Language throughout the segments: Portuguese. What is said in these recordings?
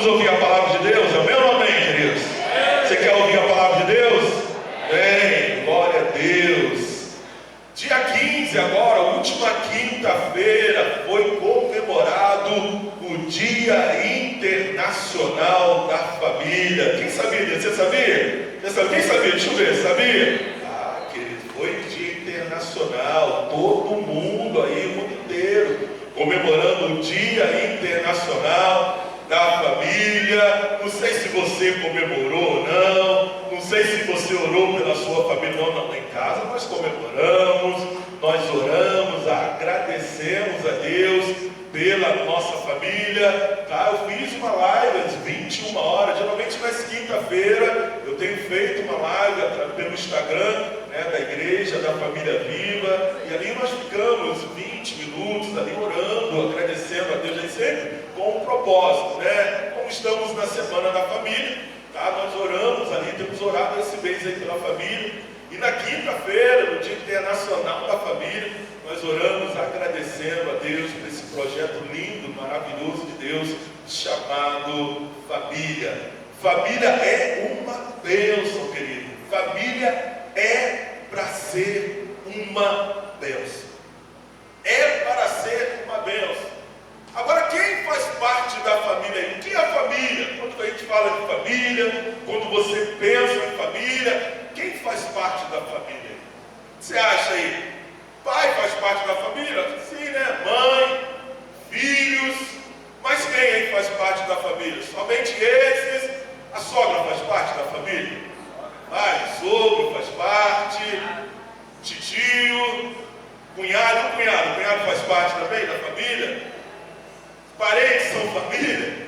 Vamos ouvir a palavra de Deus? Amém ou não amém, queridos? Você quer ouvir a palavra de Deus? Bem, glória a Deus. Dia 15 agora, última quinta-feira, foi comemorado o Dia Internacional da Família. Quem sabia disso? Você sabia? Quem sabia? Deixa eu ver, sabia? Ah, querido, foi Dia Internacional, todo mundo aí, o mundo inteiro, comemorando o Dia Internacional da Família. Não sei se você comemorou ou não sei se você orou pela sua família. Não, em casa nós comemoramos, nós oramos, agradecemos a Deus pela nossa família, tá? Eu fiz uma live às 21 horas, geralmente nas quinta-feira eu tenho feito uma live pelo Instagram, né, da igreja, da Família Viva, e ali nós ficamos 20 minutos ali orando, agradecendo a Deus, aí sempre com um propósito, né? Como estamos na Semana da Família, tá? Nós oramos ali, temos orado esse mês aí pela família, e na quinta-feira, no Dia Internacional da Família, nós oramos agradecendo a Deus por esse projeto lindo, maravilhoso de Deus, chamado Família. Família é uma bênção, querido. Família é para ser uma bênção. É para ser uma bênção. Agora, quem faz parte da família aí? O que é a família? Quando a gente fala de família, quando você pensa em família, quem faz parte da família? Você acha aí? Pai faz parte da família? Sim, né? Mãe, filhos. Mas quem aí faz parte da família? Somente esses? A sogra faz parte da família? Pai, sogro faz parte. Titio, cunhado. Cunhado faz parte também da família? Parentes são família?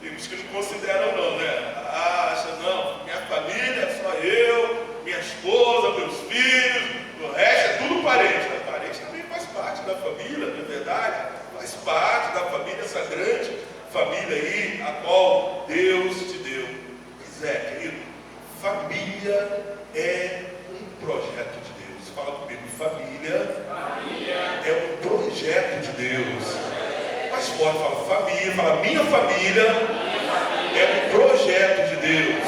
Tem uns que não consideram não, né? Acha não, minha família é só eu, minha esposa, meus filhos, o resto é tudo parente. Né? Parente também faz parte da família, não é verdade? Faz parte da família, essa grande família aí, a qual Deus te deu. Pois é, querido, família é um projeto de Deus. Fala comigo, família é um projeto de Deus. Mas pode falar família, fala minha família é um projeto de Deus.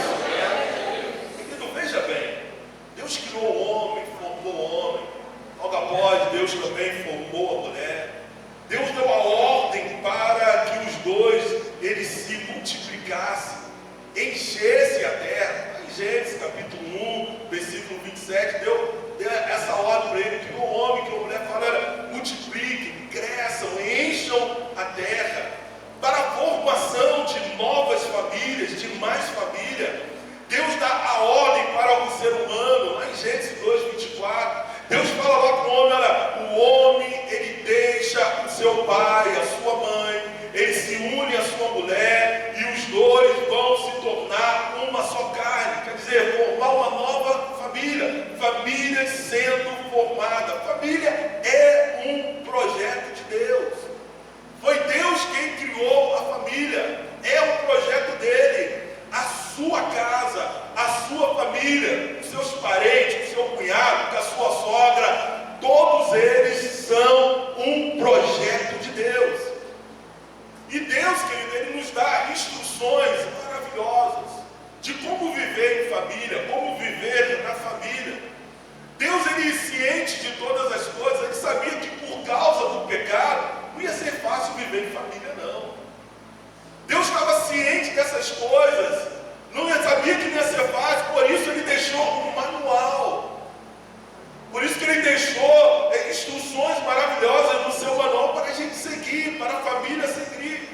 Querido, veja bem, Deus criou o homem, formou o homem. Logo após, Deus também formou a mulher. Deus deu a ordem para que os dois, eles se multiplicassem, enchessem a terra. Em Gênesis capítulo 1, versículo 27, deu essa ordem para ele, criou o homem, criou a mulher, falando, multipliquem, cresçam, encham a terra, para a formação de novas famílias, de mais família. Deus dá a ordem para o ser humano, lá em Gênesis 2:24, Deus fala lá para o homem, olha, o homem, ele deixa o seu pai, a sua mãe, ele se une à sua mulher, e os dois vão se tornar uma só carne, quer dizer, formar uma nova família, família sendo formada. Família é um projeto de Deus. Foi Deus quem criou a família, é um projeto dele. A sua casa, a sua família, os seus parentes, o seu cunhado, a sua sogra, todos eles são um projeto de Deus. E Deus, querido, ele nos dá instruções maravilhosas de como viver em família, como viver na família. Deus, ele ciente de todas as coisas, ele sabia que por causa do pecado não ia ser fácil viver em família, não. Deus estava ciente dessas coisas, sabia que não ia ser fácil, por isso ele deixou um manual. Por isso que ele deixou instruções maravilhosas no seu manual para a gente seguir, para a família seguir,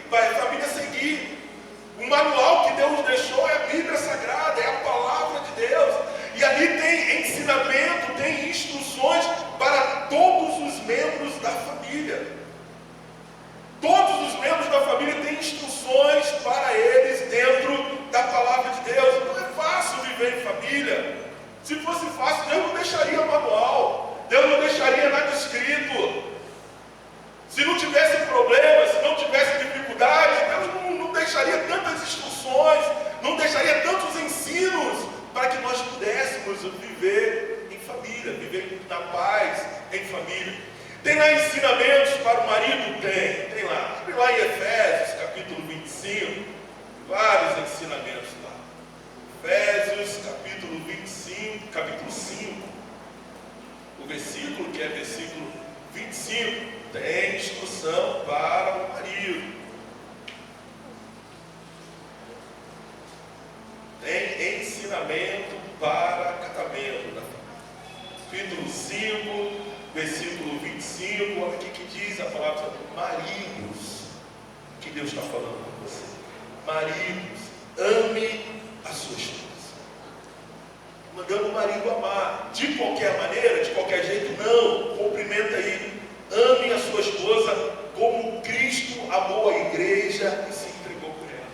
O manual que Deus deixou é a Bíblia Sagrada, é a palavra de Deus. E ali tem ensinamento, tem instruções para todos os membros da família. Todos os membros da família têm instruções para eles dentro da palavra de Deus. Não é fácil viver em família. Se fosse fácil, Deus não deixaria manual. Deus não deixaria nada escrito. Se não tivesse problemas, se não tivesse dificuldades, Deus não deixaria tantas instruções, não deixaria tantos ensinos para que nós pudéssemos viver em família, viver na paz em família. Tem lá ensinamentos para o marido? Tem lá. Abre lá em Efésios, capítulo 25. vários ensinamentos lá. Efésios, capítulo 25, capítulo 5, o versículo que é versículo 25, tem instrução para o marido. Tem ensinamento para casamento da família. Capítulo 5, versículo 25, olha o que diz a palavra do maridos, que Deus está falando com você. Maridos, ame a sua esposa. Mandando o marido amar, de qualquer maneira, de qualquer jeito, não, cumprimenta aí. Ame a sua esposa como Cristo amou a igreja e se entregou por ela.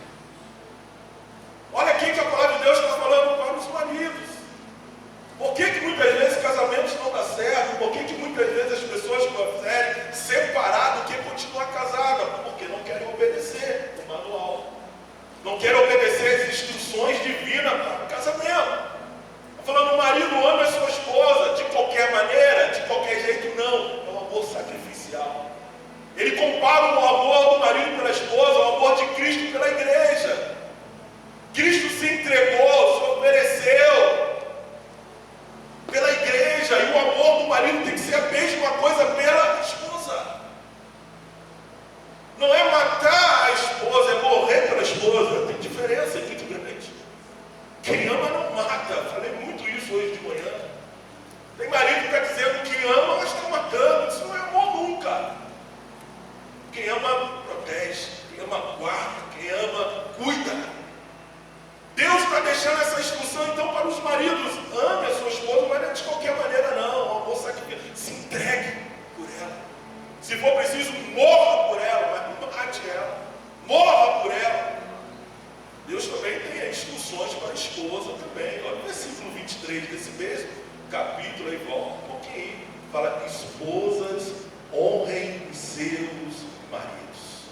Olha aqui que a palavra de Deus está falando para os maridos. Por que muitas vezes casamentos não dão certo? Por que muitas vezes as pessoas preferem separar do que continuar casada? Porque não querem obedecer o manual. Não querem obedecer as instruções divinas para o casamento. Está falando, o marido ama a sua esposa de qualquer maneira, de qualquer jeito, não. É um amor sacrificial. Ele compara o amor do marido pela esposa ao amor de Cristo pela igreja. Cristo se entregou, se ofereceu pela igreja, e o amor do marido tem que ser a mesma coisa pela esposa. Não é matar a esposa, é morrer pela esposa. Tem diferença, é muito grande. Quem ama não mata. Falei muito isso hoje de manhã. Tem marido que está dizendo que ama, mas está matando. Isso não é amor nunca. Quem ama protege, quem ama guarda, quem ama cuida. Deus está deixando essa instrução então para os maridos. Ame a sua esposa, mas não é de qualquer maneira não. O amor sacrifica. Se entregue por ela. Se for preciso, morra por ela, mas não mate ela. Morra por ela. Deus também tem instruções para a esposa também. Olha o versículo 23 desse mesmo capítulo, aí volta um pouquinho. Fala, esposas, honrem os seus maridos.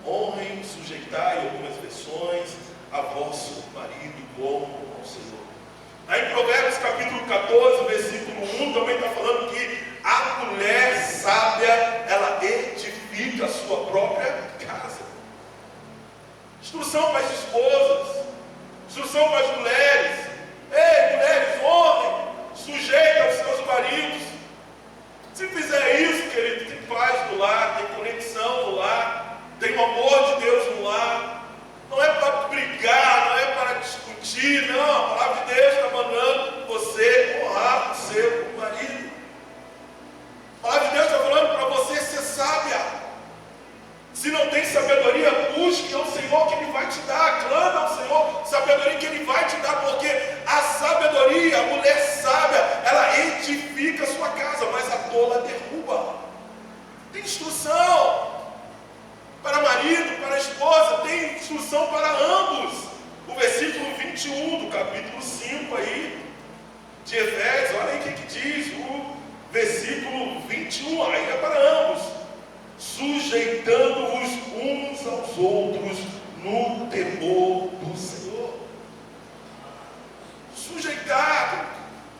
Honrem, sujeitai, algumas versões, a vosso marido como ao Senhor. Aí em Provérbios capítulo 14, versículo 1, também está falando que a mulher sábia, ela edifica a sua própria casa. Instrução para as esposas, instrução para as mulheres. Ei, mulheres, honrem, sujeitem aos seus maridos. Se fizer isso, querido, tem paz no lar, tem conexão no lar, tem o amor de Deus no lar. Não é para brigar, não é para discutir, não. A palavra de Deus está mandando você honrar o seu marido. A palavra de Deus está falando para você ser sábia. Se não tem sabedoria, busque ao Senhor que Ele vai te dar. Clama ao Senhor, sabedoria que Ele vai te dar, porque a sabedoria, a mulher sábia, ela edifica a sua casa, mas a tola derruba. Tem instrução para marido, para esposa, tem instrução para ambos. O versículo 21 do capítulo 5 aí, de Efésios, olha aí o que diz, o versículo 21, aí é para ambos. Sujeitando-vos uns aos outros no temor do Senhor. Sujeitar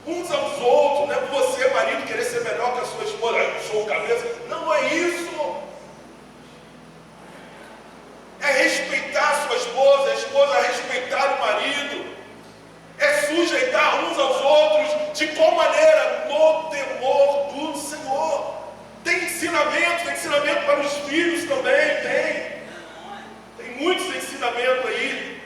uns aos outros, não é você, marido, querer ser melhor que a sua esposa, eu sou o cabeça, não é isso. É respeitar a sua esposa, a esposa respeitar o marido, é sujeitar uns aos outros, de qual maneira? No temor do Senhor. Tem ensinamento para os filhos também, tem muitos ensinamentos aí.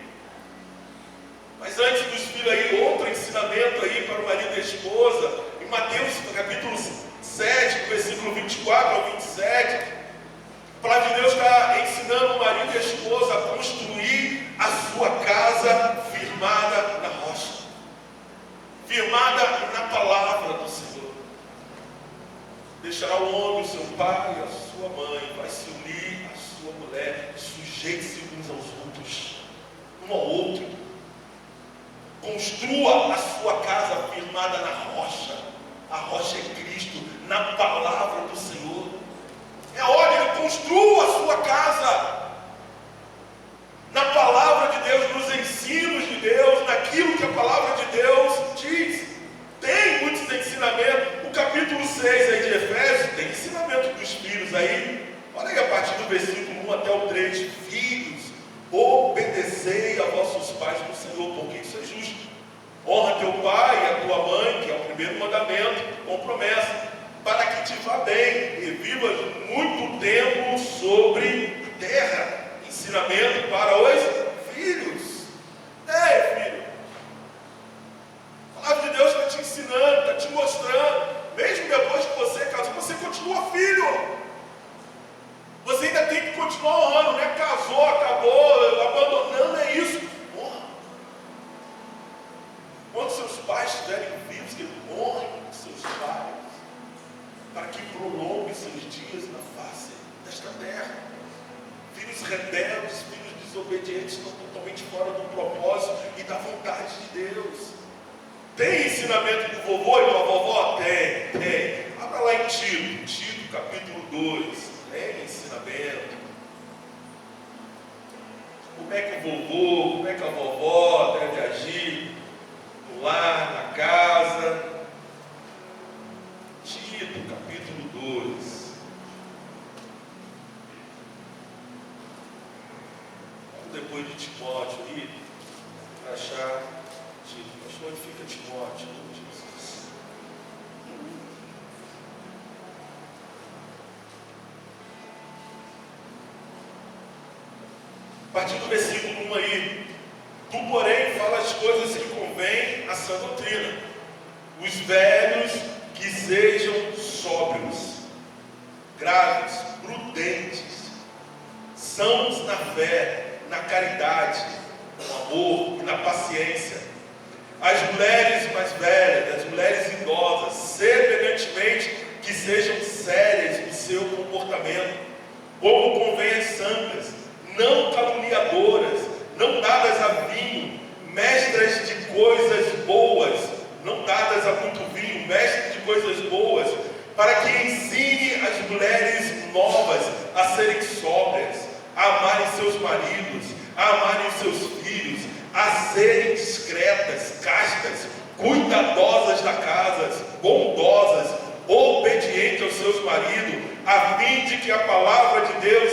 Mas antes dos filhos aí, outro ensinamento aí para o marido e a esposa, em Mateus capítulo 7, versículo 24 ao 27, a palavra de Deus está ensinando o marido e a esposa a construir a sua casa firmada na rocha, firmada na palavra do Senhor. Deixará o homem, o seu pai e a sua mãe, vai se unir à sua mulher, sujeite-se uns aos outros, um ao outro. Construa a sua casa firmada na rocha. A rocha é Cristo, na palavra do Senhor. É hora de construa a sua casa na palavra de Deus, nos ensinos de Deus, naquilo que a palavra de Deus diz. Tem muitos ensinamentos. O capítulo 6 aí de Efésios tem ensinamento dos filhos aí. Olha aí a partir do versículo 1 até o 3. Filhos, obedecei obedecei a vossos pais no Senhor, porque isso é justo. Honra teu pai e a tua mãe, que é o primeiro mandamento, com promessa, para que te vá bem e vivas muito tempo sobre a terra. Ensinamento para os filhos. Ei, filho, a palavra de Deus está te ensinando, está te mostrando. Mesmo depois que você casou, você continua filho. Você ainda tem que continuar honrando, não é casou, acabou, abandonou, não é isso. Honra. Quando seus pais estiverem vivos, que honrem seus pais, para que prolongue seus dias na face desta terra. Filhos rebeldes, filhos desobedientes, estão totalmente fora do propósito e da vontade de Deus. Tem ensinamento do vovô e da vovó? Tem. Abra lá em Tito capítulo 2. Tem ensinamento. Como é que o vovô, como é que a vovó deve agir no lar, na casa. Tito, capítulo 2. Depois de Timóteo aí, para achar Tito. Mas onde fica Timóteo? Jesus. A partir do versículo 1 aí. Tu, porém, fala as coisas que convém à sã doutrina. Os velhos que sejam sóbrios, graves, prudentes, sãos na fé, na caridade, no amor e na paciência. As mulheres mais velhas, as mulheres idosas, semelhantemente, que sejam sérias no seu comportamento, como convém às santas, não caluniadoras, não dadas a vinho, mestras de coisas boas, não dadas a muito vinho, mestras de coisas boas, para que ensine as mulheres novas a serem sóbrias, a amarem seus maridos, a amarem seus filhos, a serem discretas, castas, cuidadosas da casa, bondosas, obedientes aos seus maridos, a fim de que a palavra de Deus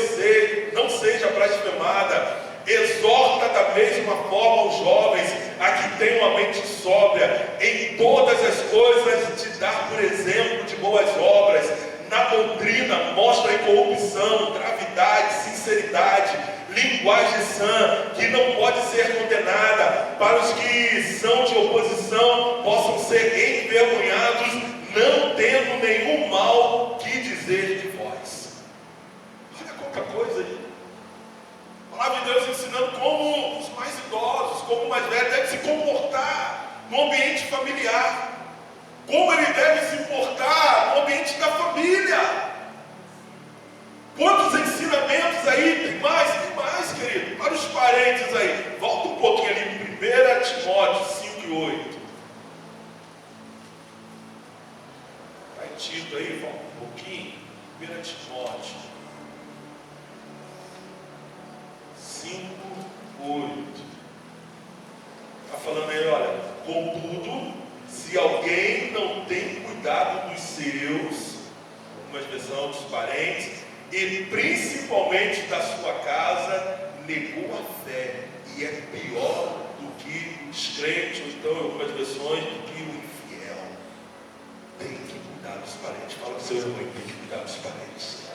não seja blasfemada. Exorta da mesma forma os jovens a que tenham a mente sóbria, em todas as coisas te dar por exemplo de boas obras. Na doutrina mostra a incorrupção, gravidade, sinceridade, linguagem sã, que não pode ser condenada, para os que são de oposição possam ser envergonhados, não tendo nenhum mal que dizer de vós. Olha qualquer coisa aí. A palavra de Deus ensinando como os mais idosos, como o mais velho deve se comportar no ambiente familiar. Como ele deve se portar no ambiente da família. Quantos ensinamentos aí? Tem mais, querido. Para os parentes aí. Volta um pouquinho ali em 1 Timóteo 5 e 8. Está em Tito aí, volta um pouquinho. 1 Timóteo 5, 8. Está falando aí, olha. Contudo, se alguém não tem cuidado dos seus, algumas versões dos parentes, e principalmente da sua casa, negou a fé, e é pior do que o descrente, ou então, em algumas versões, do que o infiel. Tem que cuidar dos parentes. Fala com seu irmão, tem que cuidar dos parentes.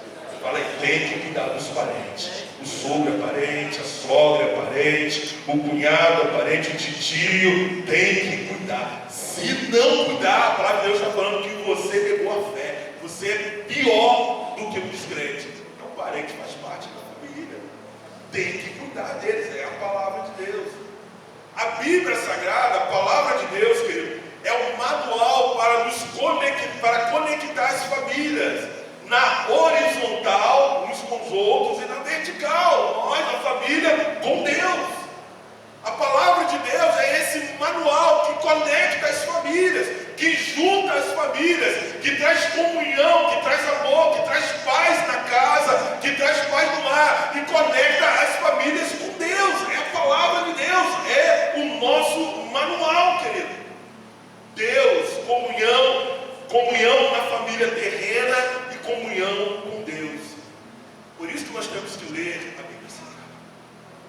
Fala aí, tem que cuidar dos parentes. O sogro é parente, a sogra é parente, o cunhado é parente, o tio, tem que cuidar. Se não cuidar, a palavra de Deus está falando que você negou a fé. Você é pior do que o descrente. Então, o parente faz parte da família. Tem que cuidar deles, é a palavra de Deus. A Bíblia Sagrada, a palavra de Deus, querido, é um manual para nos conectar as famílias. Na horizontal, uns com os outros, e na vertical, nós, a família, com Deus. A palavra de Deus é esse manual que conecta as famílias, que junta as famílias, que traz comunhão, que traz amor, que traz paz na casa, que traz paz no lar, e conecta as famílias com Deus. É a palavra de Deus, é o nosso manual, querido. Deus, comunhão na família terrena e comunhão com Deus. Por isso que nós temos que ler a Bíblia Sagrada.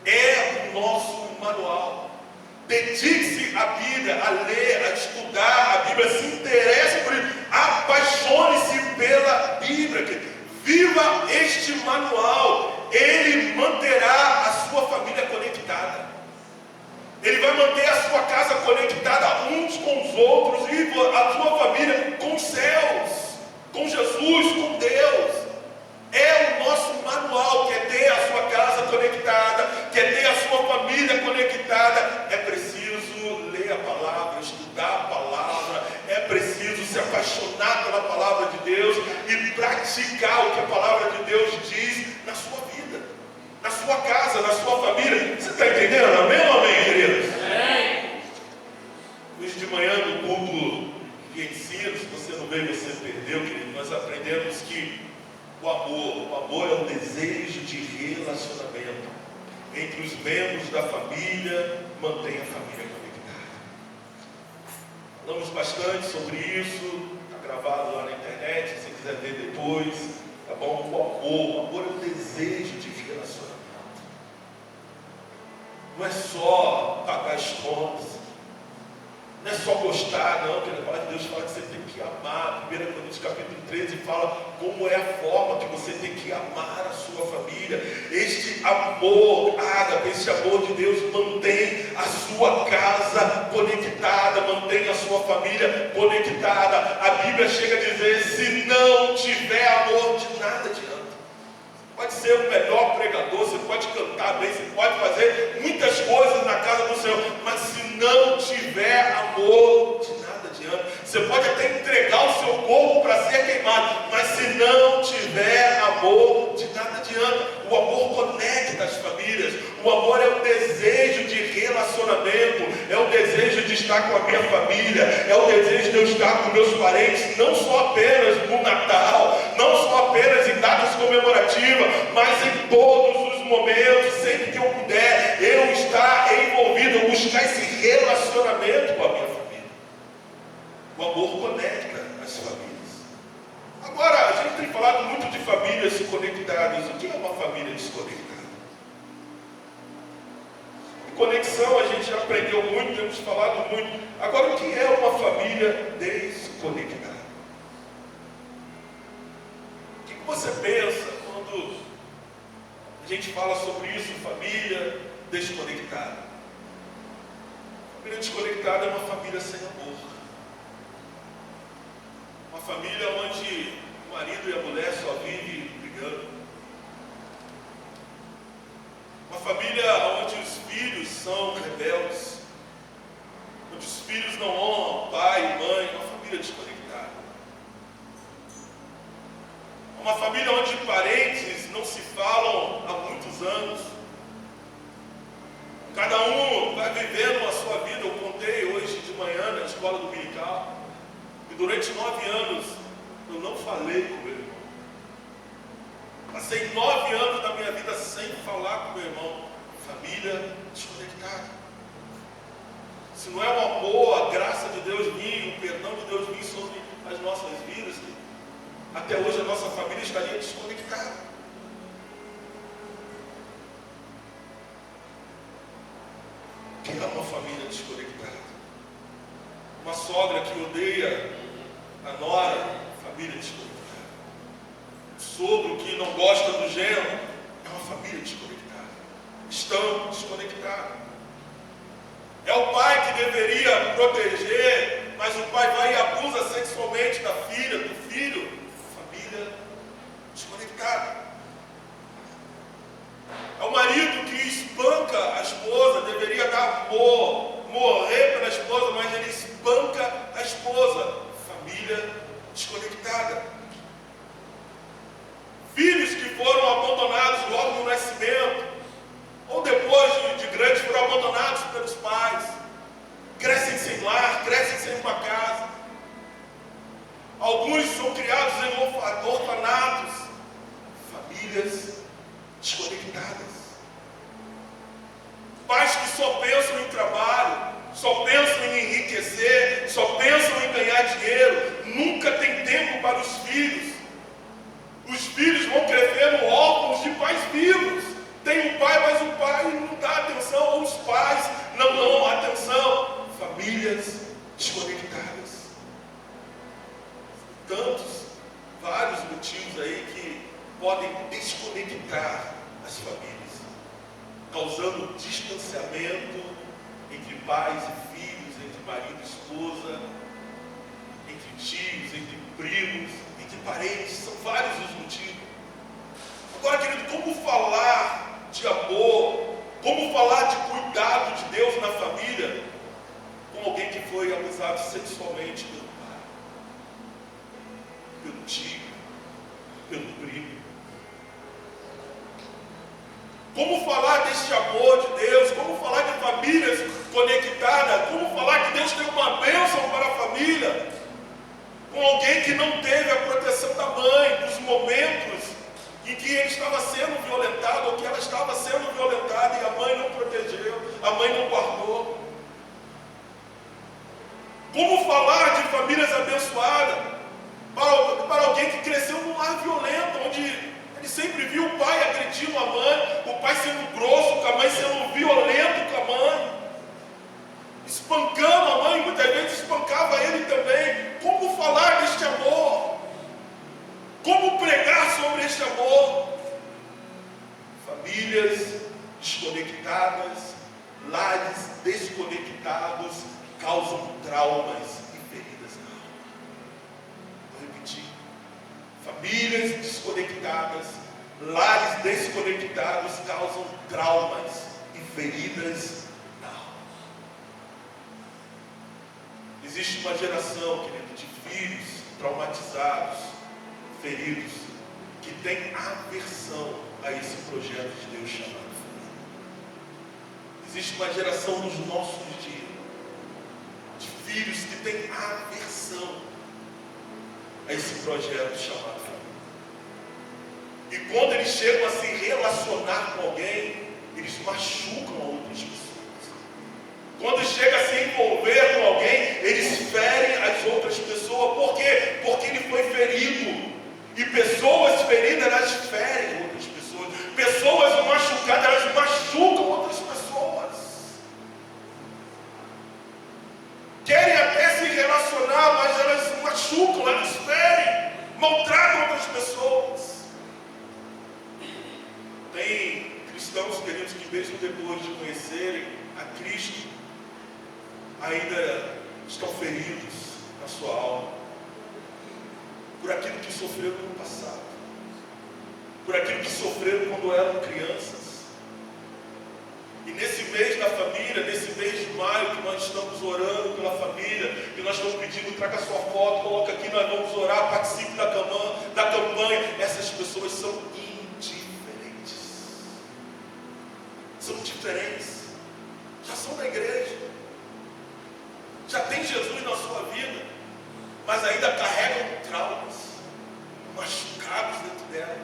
É o nosso manual. Dedique-se à Bíblia, a ler, a estudar a Bíblia, se interesse por isso, apaixone-se pela Bíblia, viva este manual, ele manterá a sua família conectada, ele vai manter a sua casa conectada uns com os outros, e a sua família com os céus, com Jesus, com Deus. É o nosso manual, quer ter a sua casa conectada, quer ter a sua família conectada, é preciso ler a palavra, estudar a palavra, é preciso se apaixonar pela palavra de Deus e praticar o que a palavra de Deus diz na sua vida, na sua casa, na sua família. Você está entendendo? Amém ou amém, queridos? Amém. Hoje de manhã no culto de ensino, se você não veio, você perdeu, querido, nós aprendemos que o amor é um desejo de relacionamento entre os membros da família, mantém a família conectada. Falamos bastante sobre isso, está gravado lá na internet, se você quiser ver depois, tá bom? O amor é um desejo de relacionamento. Não é só pagar as contas, não é só gostar, não, porque a palavra de Deus fala que você tem que amar. 1 Coríntios capítulo 13 fala como é a forma que você tem que amar a sua família. Este amor, ágape, este amor de Deus mantém a sua casa conectada, mantém a sua família conectada. A Bíblia chega a dizer, se não tiver amor, de nada adianta. Pode ser o melhor pregador, você pode cantar bem, você pode fazer muitas coisas na casa do Senhor, mas se não tiver amor, de nada adianta. Você pode até entregar o seu corpo para ser queimado, mas se não tiver amor, de nada adianta. O amor conecta as famílias, o amor é um desejo de relacionamento, é o desejo de estar com a minha família, é o desejo de eu estar com meus parentes, não só apenas no Natal, não só apenas em datas comemorativas, mas em todos os momentos, sempre que eu puder, eu estar envolvido, eu buscar esse relacionamento com a minha família. O amor conecta as famílias. Agora, a gente tem falado muito de famílias conectadas. O que é uma família desconectada? Conexão a gente já aprendeu muito, temos falado muito. Agora, o que é uma família desconectada? O que você pensa quando a gente fala sobre isso, família desconectada? Família desconectada é uma família sem amor. Uma família onde o marido e a mulher só vivem brigando. Uma família onde os filhos são rebeldes. Onde os filhos não honram pai e mãe. Uma família desconectada. Uma família onde parentes não se falam há muitos anos. Cada um vai vivendo a sua vida. Eu contei hoje de manhã na escola dominical. E durante 9 anos eu não falei com meu irmão. Passei 9 anos da minha vida sem falar com meu irmão. Família desconectada. Se não é o amor, a graça de Deus vir, o perdão de Deus vir sobre as nossas vidas, até hoje a nossa família estaria desconectada. O que é uma família desconectada? Uma sogra que odeia a nora, família desconectada. Um sogro que não gosta do genro, é uma família desconectada. Estão desconectados. É o pai que deveria proteger, mas o pai vai e abusa sexualmente da filha, do filho. Família desconectada. É o marido que espanca a esposa, deveria dar amor, morrer pela esposa, mas ele espanca a esposa. Família desconectada. Filhos que foram abandonados logo no nascimento, ou depois de grandes, foram abandonados pelos pais, crescem sem lar, crescem sem uma casa. Alguns são criados em orfanatos. Famílias desconectadas. Pais que só pensam em trabalho, só pensam em enriquecer, só pensam em ganhar dinheiro, nunca tem tempo para os filhos. Os filhos vão crescendo órfãos de pais vivos. Tem um pai, mas o pai não dá atenção famílias desconectadas. Vários motivos aí que podem desconectar as famílias, causando distanciamento entre pais e filhos, entre marido e esposa, entre tios, entre primos, entre parentes. São vários os motivos. Agora, querido, como falar de amor, como falar de cuidado de Deus na família com alguém que foi abusado sexualmente pelo pai, pelo tio, pelo primo? Como falar deste amor de Deus? Como falar de famílias conectadas? Como falar que Deus tem uma bênção para a família com alguém que não teve a proteção da mãe nos momentos em que ele estava sendo violentado ou que ela estava sendo violentada e a mãe não protegeu, a mãe não guardou? Como falar de famílias abençoadas para alguém que cresceu num lar violento, onde ele sempre viu o pai agredindo a mãe, o pai sendo grosso com a mãe, sendo violento com a mãe, espancando a mãe, muitas vezes espancava ele também? Como falar deste amor? Como pregar sobre este amor? Famílias desconectadas, lares desconectados, causam traumas e feridas na alma. Vou repetir. Famílias desconectadas, lares desconectados causam traumas e feridas na alma. Existe uma geração, querido, de filhos traumatizados, feridos, que tem aversão a esse projeto de Deus chamado família. Existe uma geração nos nossos dias de filhos que têm aversão a esse projeto chamado família. E quando eles chegam a se relacionar com alguém, eles machucam outras pessoas. Quando chega a se envolver com alguém, eles ferem as outras pessoas. Por quê? Porque ele foi ferido. E pessoas feridas, elas ferem outras pessoas. Pessoas machucadas, elas machucam outras pessoas. Querem até se relacionar, mas elas machucam, elas ferem, maltratam outras pessoas. Tem cristãos, queridos, que mesmo depois de conhecerem a Cristo, ainda estão feridos na sua alma por aquilo que sofreram no passado, por aquilo que sofreram quando eram crianças. E nesse mês da família, nesse mês de maio, que nós estamos orando pela família, que nós estamos pedindo, traga sua foto, coloca aqui, nós vamos orar, participe da campanha. Essas pessoas são indiferentes. São diferentes. Já são da igreja. Já tem Jesus na sua vida, mas ainda carregam traumas, machucados dentro dela.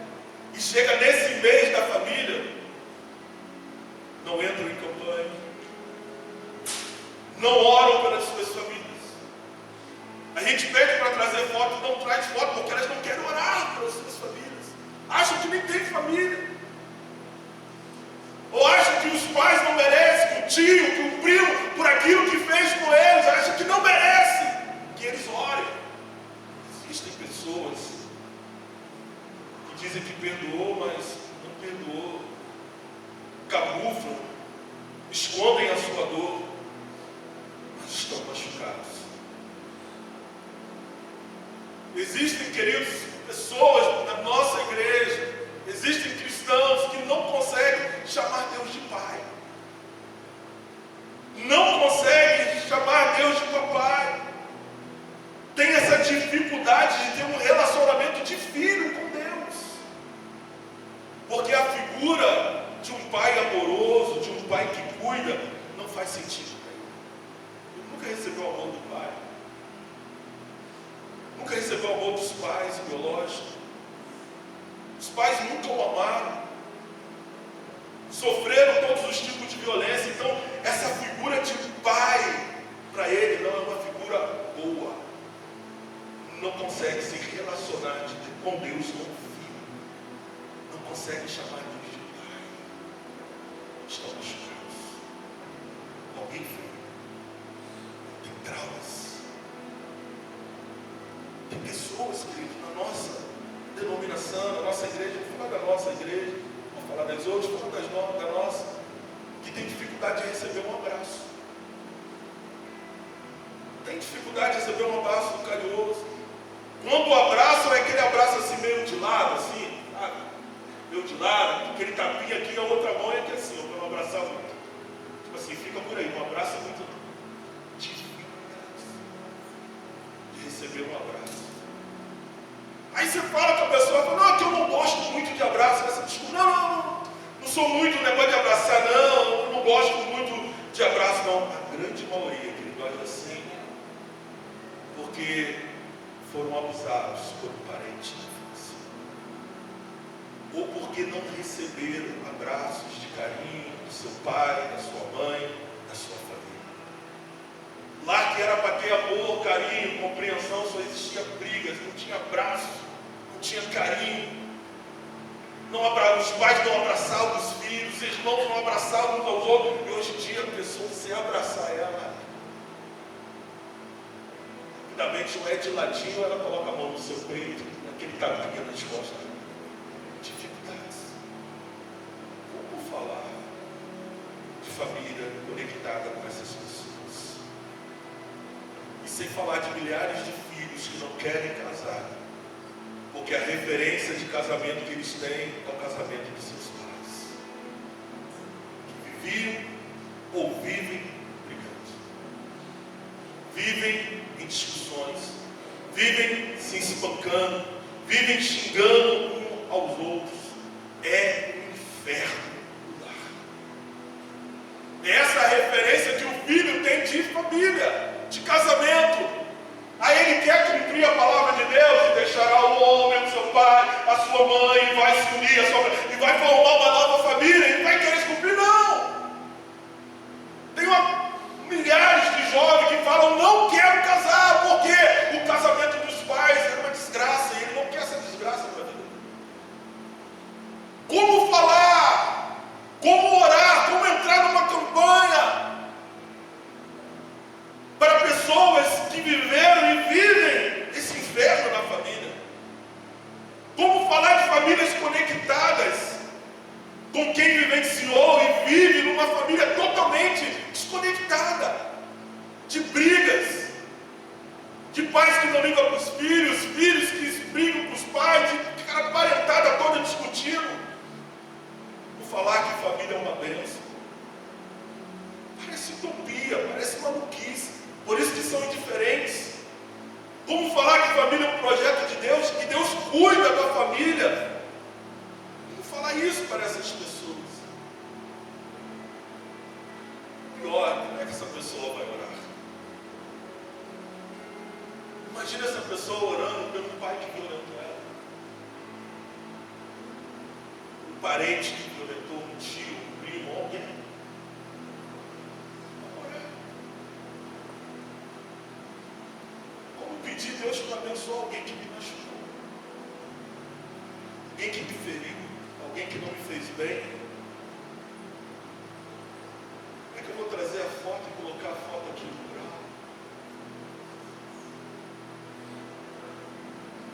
E chega nesse mês da família, não entram em campanha, não oram pelas suas famílias. A gente pede para trazer foto, não traz foto, porque elas não querem orar pelas suas famílias. Acham que nem tem família. Ou acham que os pais não merecem, que o tio, que o primo, por aquilo que fez com eles, acham que não merecem que eles orem. Existem pessoas que dizem que perdoou, mas não perdoou. Camuflam, escondem a sua dor, mas estão machucados. Existem, queridos, pessoas na nossa igreja, existem cristãos que não conseguem chamar Deus de Pai, não conseguem chamar Deus de Papai, tem essa dificuldade de ter um relacionamento de filho com Deus, porque a figura de um pai amoroso, de um pai que cuida, não faz sentido para ele. Ele nunca recebeu o amor do pai, nunca recebeu o amor dos pais biológicos. Os pais nunca o amaram, sofreram todos os tipos de violência. Então essa figura de pai para ele não é uma figura boa. Não consegue se relacionar com Deus como filho, não consegue chamar Deus de pai. Estão machucados. Alguém veio. Tem falar da nossa igreja, vou falar das outras, vou falar da nossa, que tem dificuldade de receber um abraço. Tem dificuldade de receber um abraço carinhoso. Quando o abraço é aquele abraço assim, meio de lado, assim, sabe? Meio de lado, aquele tapinha aqui, a outra mão é aqui assim, para não abraçar muito. Tipo assim, fica por aí, um abraço é muito difícil de receber um abraço. Aí você fala com a pessoa, fala, não, é que eu não gosto muito de abraço. Essa desculpa, não sou muito negócio de abraçar, não gosto muito de abraço, não. A grande maioria que gosta assim, porque foram abusados por um parente de infância, ou porque não receberam abraços de carinho do seu pai, da sua mãe, da sua família. Lá que era para ter amor, carinho, compreensão, só existia brigas, não tinha abraço, não tinha carinho. Os pais não abraçavam os filhos, os irmãos não abraçavam uns aos outros, e hoje em dia a pessoa, sem abraçar ela, rapidamente não é de ladinho, ela coloca a mão no seu peito, naquele tapinha nas costas. Dificuldades. Como falar de família conectada com essas pessoas? E sem falar de milhares de filhos que não querem casar, porque a referência de casamento que eles têm é o casamento dos seus pais, que viviam ou vivem brigando, vivem em discussões, vivem se espancando, vivem xingando uns aos outros. É um inferno no lar. Essa é a referência que o filho tem de família, de casamento. Aí ele quer cumprir a palavra de Deus e deixará o homem, o seu pai, a sua mãe, e vai se unir, e vai formar uma nova família, ele vai querer cumprir, não. Tem milhares de jovens que falam, não quero casar, porque o casamento dos pais é uma desgraça, e ele não quer essa desgraça para a vida. Como falar? Como orar? Como entrar numa campanha para pessoas que viveram e vivem esse inferno na família? Como falar de famílias conectadas com quem vivenciou e vive numa família totalmente desconectada, de brigas, de pais que não ligam para os filhos, filhos que brigam com os pais, de aquela parentada toda discutindo? Vou falar que família é uma bênção. Parece utopia, parece maluquice. Por isso que são indiferentes. Como falar que família é um projeto de Deus, que Deus cuida da família? Como falar isso para essas pessoas? Pior, como é que essa pessoa vai orar? Imagina essa pessoa orando pelo pai que violentou ela, um parente que violentou um tio, um primo, alguém. Pedir a Deus para abençoar alguém que me machucou, alguém que me feriu, alguém que não me fez bem. Como é que eu vou trazer a foto e colocar a foto aqui no mural?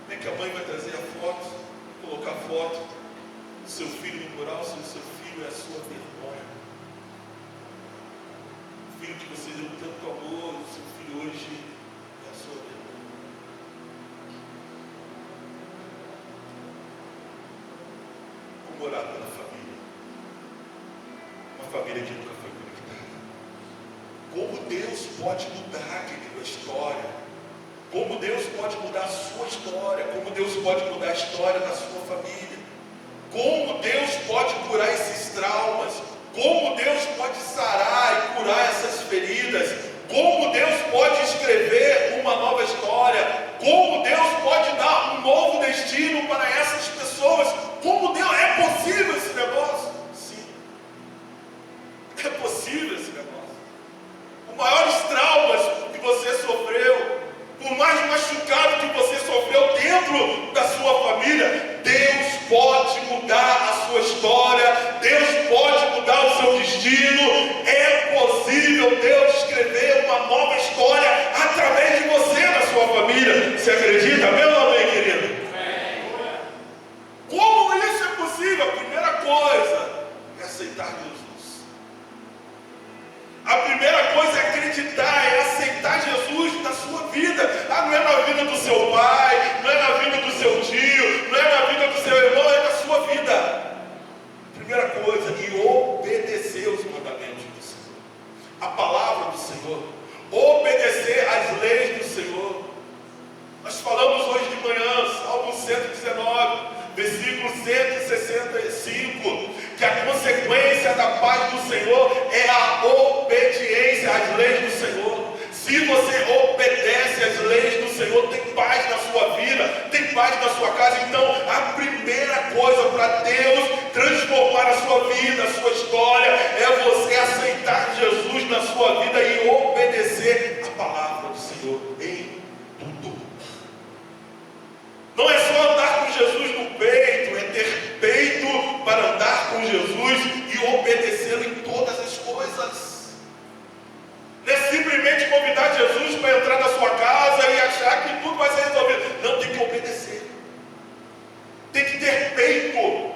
Como é que a mãe vai trazer a foto, colocar a foto do seu filho no mural, se o seu filho é a sua vergonha? O filho que você deu tanto amor, o seu filho hoje é a sua vergonha. Orar pela família, uma família que nunca foi conectada. Como Deus pode mudar, querido, a história? Como Deus pode mudar a sua história? Como Deus pode mudar a história da sua família? Como Deus pode curar esses traumas? Como Deus pode sarar e curar essas feridas? Como Deus pode escrever uma nova história? Como Deus pode dar um novo destino para essas pessoas? Como Deus, é possível esse negócio? Sim. É possível esse negócio. Os maiores traumas que você sofreu, por mais machucado que você sofreu dentro da sua família, Deus pode mudar a sua história, Deus pode mudar o seu destino. É possível Deus escrever uma nova história através de você na sua família. Você acredita? Meu amém, querido? Como isso é possível? acreditar, é aceitar Jesus na sua vida. Não é na vida do seu pai, não é na vida do seu tio, não é na vida do seu irmão, é na sua vida. Primeira coisa, e obedecer os mandamentos do Senhor, a palavra do Senhor, obedecer às leis do Senhor. Nós falamos hoje de manhã, Salmo 119, versículo 165, que a consequência da paz do Senhor é a obediência às leis do Senhor. Se você obedece às leis do Senhor, tem paz na sua vida, tem paz na sua casa. Então, a primeira coisa para Deus transformar a sua vida, a sua história, é você aceitar Jesus na sua vida e obedecer a palavra do Senhor em tudo. Não é só andar com Jesus no peito, é ter peito para andar com Jesus e obedecê-lo em todas as coisas. Não é simplesmente convidar Jesus para entrar na sua casa e achar que tudo vai ser resolvido. Não, tem que obedecer. Tem que ter peito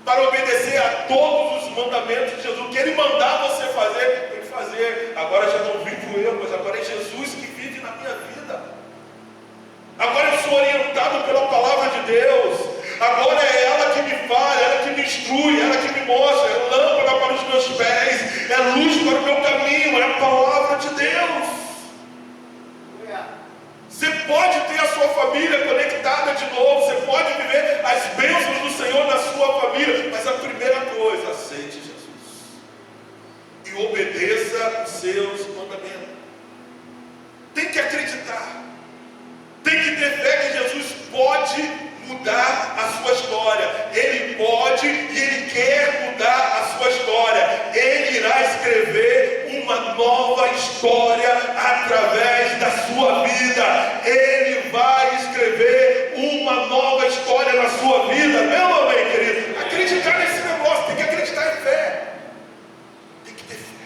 para obedecer a todos os mandamentos de Jesus. O que Ele mandar você fazer, tem que fazer. Agora já não vivo eu, mas agora é Jesus que vive na minha vida. Agora eu sou orientado pela palavra de Deus. Agora é ela que me fala, ela que me instrui, ela que me mostra. É lâmpada para os meus pés, é luz para o meu caminho, é a palavra de Deus. Você pode ter a sua família conectada de novo, você pode viver as bênçãos do Senhor na sua família, mas a primeira coisa, aceite Jesus e obedeça os seus mandamentos. Tem que acreditar, tem que ter fé que Jesus pode mudar a sua história. Ele pode e Ele quer mudar a sua história. Ele irá escrever uma nova história através da sua vida. Ele vai escrever uma nova história na sua vida. Meu amém, querido? Acreditar nesse negócio, tem que acreditar em fé. Tem que ter fé.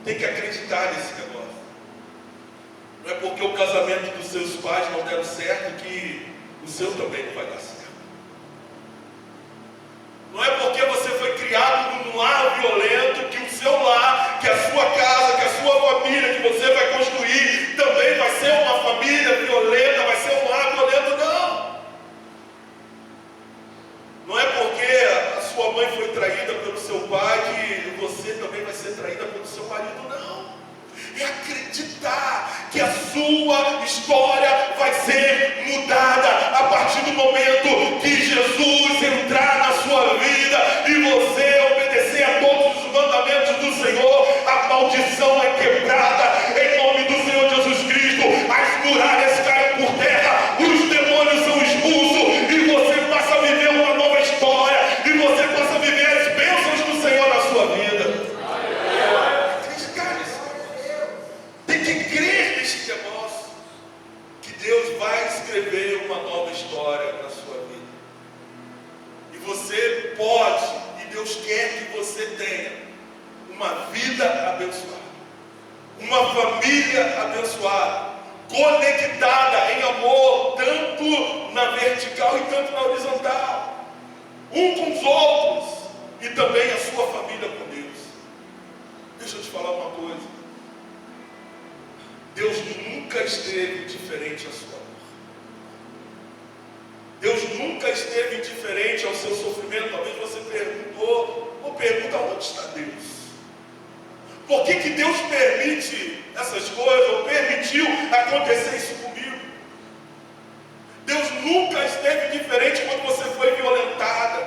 Tem que acreditar nesse negócio. Não é porque o casamento dos seus pais não deram certo que o seu também não vai dar certo. Não é porque você foi criado num lar violento que o seu lar, que a sua casa, que a sua família que você vai construir também vai ser uma família violenta, vai ser um lar violento, não. Não é porque a sua mãe foi traída pelo seu pai que você também vai ser traída pelo seu marido, não. É acreditar que a sua história vai ser mudada a partir do momento que Jesus entrar na sua vida e você obedecer a todos os mandamentos do Senhor. A maldição é quebrada em nome do Senhor Jesus Cristo. As muralhas caem por terra, os demônios são expulsos e você passa a viver uma nova história e você passa a viver as bênçãos do Senhor na sua vida. Tem que crer neste negócio, que Deus vai escrever uma nova história na sua vida. E você pode, e Deus quer que você tenha uma vida abençoada, uma família abençoada, conectada em amor, tanto na vertical e tanto na horizontal, um com os outros, e também a sua família com Deus. Deixa eu te falar uma coisa. Deus nunca esteve indiferente à sua dor. Deus nunca esteve indiferente ao seu sofrimento. Talvez você perguntou, ou pergunta, onde está Deus? Por que Deus permite essas coisas, ou permitiu acontecer isso comigo? Deus nunca esteve indiferente quando você foi violentada,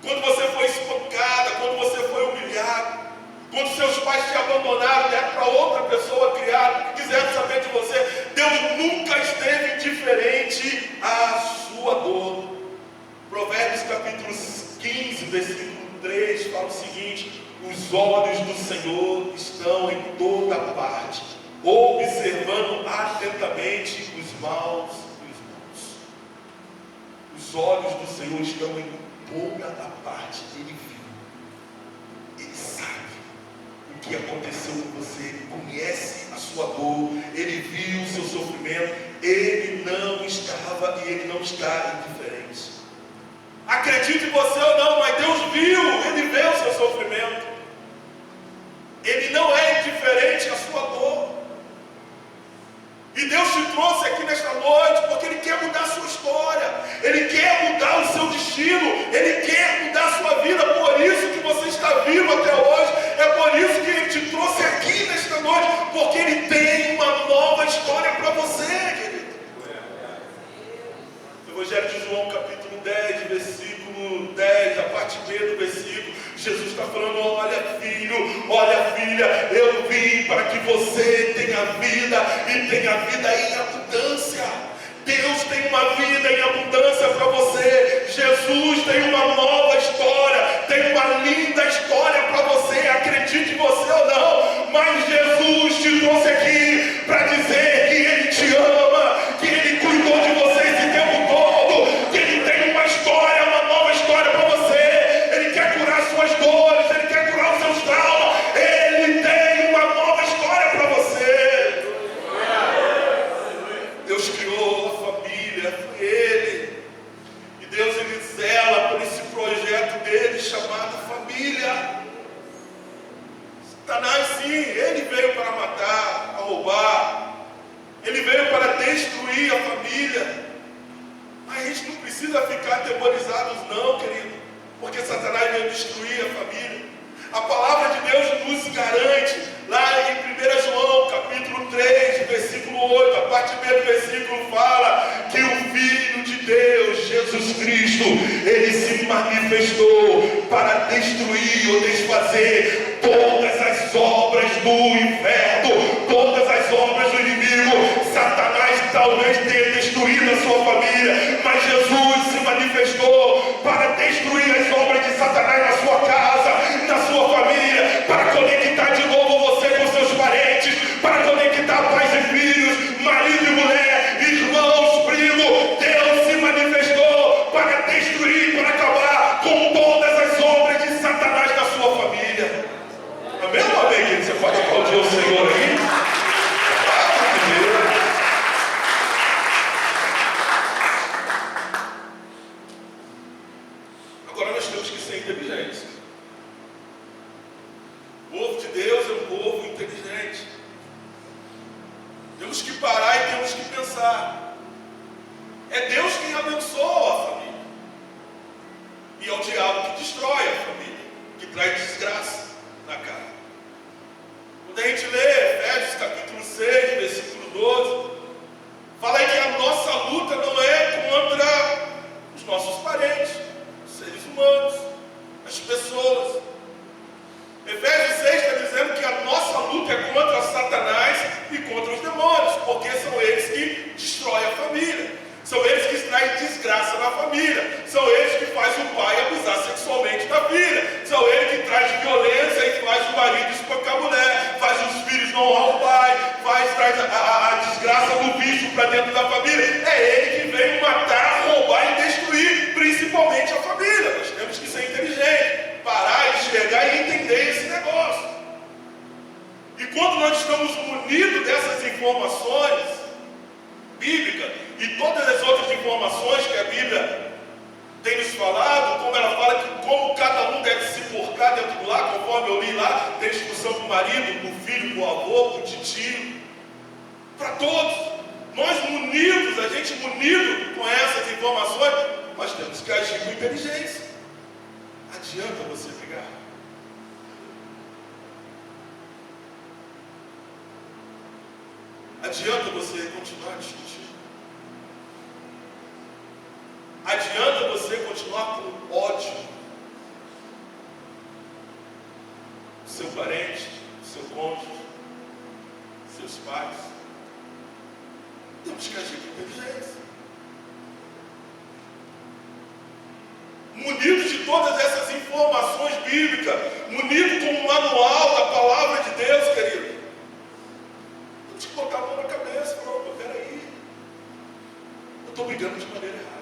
quando você foi espancada, quando você foi humilhado. Quando seus pais te abandonaram, deram para outra pessoa criar, que quiseram saber de você, Deus nunca esteve indiferente à sua dor. Provérbios capítulo 15, versículo 3, fala o seguinte: os olhos do Senhor estão em toda parte, observando atentamente os maus e os bons. Os olhos do Senhor estão em toda a parte, Ele viu, Ele sabe o que aconteceu com você, Ele conhece a sua dor, Ele viu o seu sofrimento, Ele não estava e Ele não está indiferente. Acredite você ou não, mas Deus viu, Ele vê o seu sofrimento. Ele não é indiferente à família. Eu vim para que você tenha vida e tenha vida em abundância. Deus tem uma vida em abundância para você. Jesus tem uma nova história, tem uma linda história para você, acredite você ou não, mas Jesus te trouxe aqui para dizer que Ele te ama, que Ele cuidou de você esse tempo todo, que Ele tem uma história, uma nova história para você. Ele quer curar suas dores, Ele quer curar os seus traumas, Ele tem uma nova história para você. Deus criou a família, foi Ele. E Deus, Ele zela por esse projeto dele chamado família. Satanás, sim, ele veio para matar, para roubar. Ele veio para destruir a família. Mas a gente não precisa ficar atemorizados não, querido, porque Satanás veio destruir a família. A palavra de Deus nos garante, lá em 1 João, capítulo 3, versículo 8, a parte B do versículo fala que o Filho de Deus, Jesus Cristo, Ele se manifestou para destruir ou desfazer todas as obras do inferno, todas as obras do inimigo. Satanás talvez tenha destruído a sua família, mas Jesus se manifestou para destruir as obras de Satanás na sua casa, na sua família, para conectar de novo você com seus parentes, para conectar pais e filhos, marido e mulher, irmãos, primos. Deus se manifestou para destruir, para acabar com todas as obras de Satanás na sua família. Amém ou amém, querido? Você pode aplaudir o Senhor aí? Agora nós temos que ser inteligentes. O povo de Deus é um povo inteligente. Temos que parar e temos que pensar. É Deus quem abençoa a família. E é o diabo que destrói a família, que traz desgraça na casa. Quando a gente lê Efésios capítulo 6, versículo 12, fala aí que a nossa luta não é contra os nossos parentes, os seres humanos, as pessoas. Efésios 6 está dizendo que a nossa luta é contra Satanás e contra os demônios, porque são eles que destroem a família, são eles que trazem desgraça na família, são eles que fazem o pai abusar sexualmente da filha, são eles que trazem violência e faz o marido espancar a mulher, faz os filhos não honrar o pai, traz a desgraça do vício para dentro da família. É ele que vem matar, roubar e destruir, principalmente a família. Nós temos que ser inteligentes, parar, enxergar e entender esse negócio. E quando nós estamos munidos dessas informações bíblicas e todas as outras informações que a Bíblia tem nos falado, como ela fala que como cada um deve se portar dentro do lar, conforme eu li lá, tem instrução para o marido, para o filho, para o avô, para o tio, para todos. Nós munidos, a gente munido com essas informações, nós temos que agir com inteligência. Adianta você brigar? Adianta você continuar discutindo? Adianta você continuar com ódio do seu parente, do seu cônjuge, seus pais? Temos que agir com inteligência. Munido de todas essas informações bíblicas, munido com o manual da palavra de Deus, querido, temos que botar a mão na cabeça e falar: opa, peraí, eu estou brigando de maneira errada.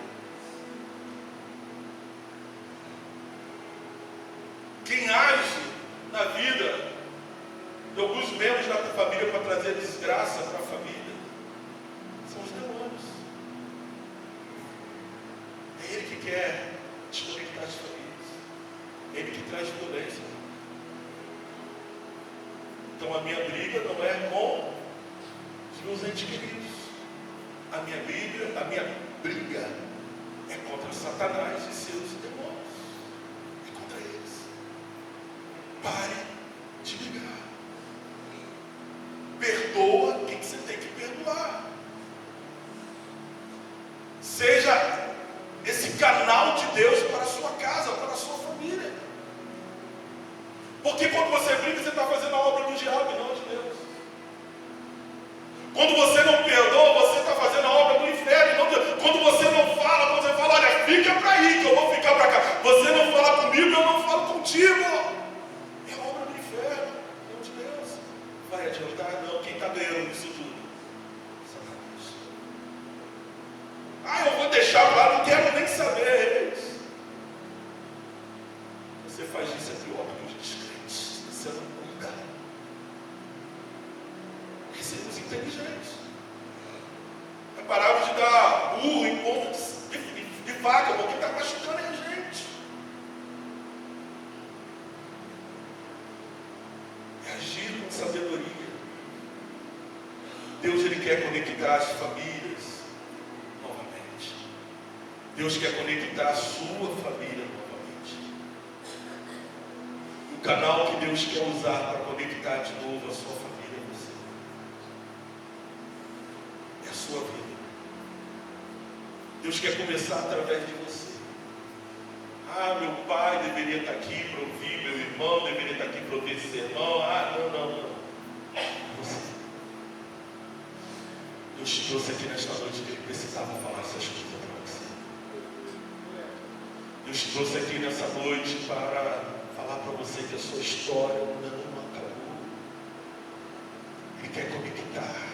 Quem age na vida de alguns membros da família para trazer desgraça para a família são os demônios. É ele que quer desconectar as famílias. É ele que traz violência. Então a minha briga não é com os meus entes queridos. A minha briga é contra Satanás e seus demônios. É contra eles. Pare de brigar. Perdoa quem você tem que perdoar. Seja esse canal de Deus para a sua casa, para a sua família. Porque quando você briga, você está fazendo a obra do você não perdoa, você está fazendo a obra do inferno. Quando você não fala, quando você fala, olha, fica para aí que eu vou ficar para cá. Você não fala comigo, eu não falo contigo. É a obra do inferno, não de Deus. Vai adiantar? Não. Quem está ganhando isso tudo? Satanás. Ah, eu vou deixar lá, não quero nem saber. Você faz isso é pior que os descrentes. Você não muda. Sermos inteligentes. É parar de dar burro em ponto de vaca, porque está machucando a gente. É agir com sabedoria. Deus, Ele quer conectar as famílias novamente. Deus quer conectar a sua família novamente. O canal que Deus quer usar para conectar de novo a sua família. Sua vida. Deus quer começar através de você. Ah, meu pai deveria estar aqui para ouvir, meu irmão deveria estar aqui para ouvir esse sermão. Ah, não. Você. Deus te trouxe aqui nesta noite que Ele precisava falar essas coisas para você. Deus te trouxe aqui nessa noite para falar para você que a sua história não acabou. Ele quer conectar.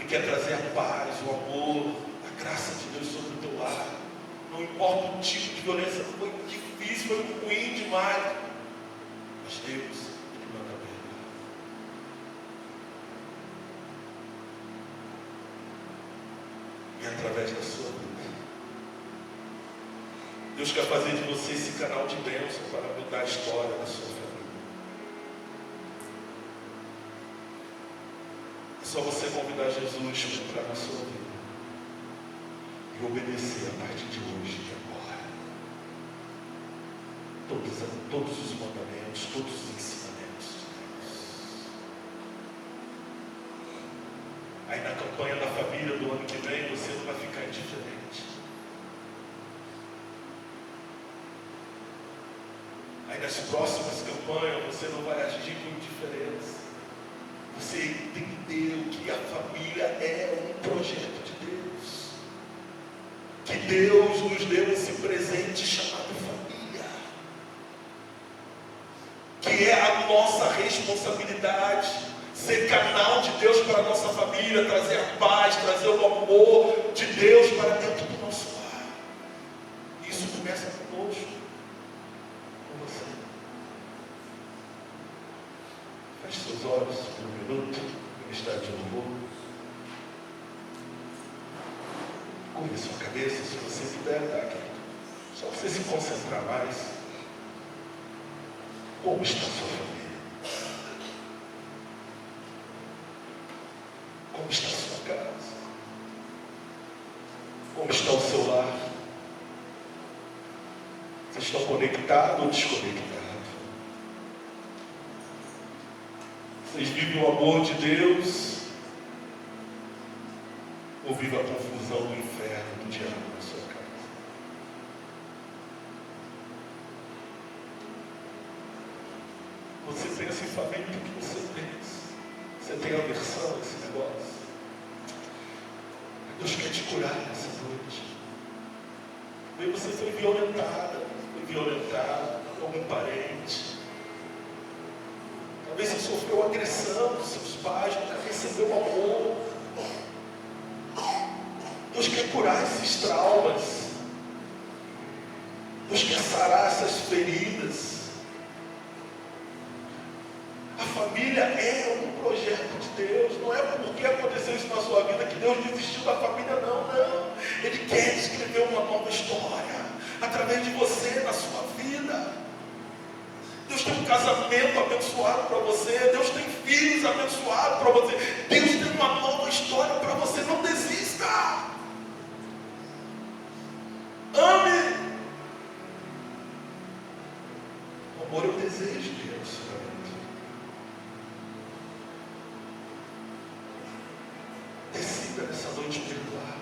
Ele quer trazer a paz, o amor, a graça de Deus sobre o teu lar. Não importa o tipo de violência, foi difícil, foi ruim demais. Mas Deus, Ele manda perdoar. E através da sua vida, Deus quer fazer de você esse canal de bênção para mudar a história da sua família. É só você convidar Jesus para entrar na sua vida e obedecer a partir de hoje e agora. Todos os mandamentos, todos os ensinamentos de Deus. Aí na campanha da família do ano que vem, você não vai ficar indiferente. Aí nas próximas campanhas, você não vai agir com indiferença. Você entendeu que a família é um projeto de Deus. Que Deus nos deu esse presente chamado família. Que é a nossa responsabilidade. Ser canal de Deus para a nossa família. Trazer a paz, trazer o amor de Deus para dentro do nosso lar. Isso começa conosco. Com você. Feche seus olhos por um minuto, ministério de louvor. Curve sua cabeça, se você puder, tá aqui. Só você se concentrar mais. Como está a sua família? Como está a sua casa? Como está o seu lar? Vocês estão conectados ou desconectados? Vocês vivem o amor de Deus ou vivem a confusão do inferno, do diabo na sua casa? Você pensa em família porque você pensa. Você tem aversão a esse negócio. Deus quer te curar nessa noite. E você foi violentada por algum parente. Talvez você sofreu agressão dos seus pais, nunca recebeu amor. Deus quer curar esses traumas. Deus quer sarar essas feridas. A família é um projeto de Deus. Não é porque aconteceu isso na sua vida que Deus desistiu da família, não. Ele quer escrever uma nova história através de você, na sua vida. Deus tem um casamento abençoado para você. Deus tem filhos abençoados para você. Deus tem uma nova história para você. Não desista. Ame. O amor é o desejo de relacionamento. Decida nessa noite perdoar.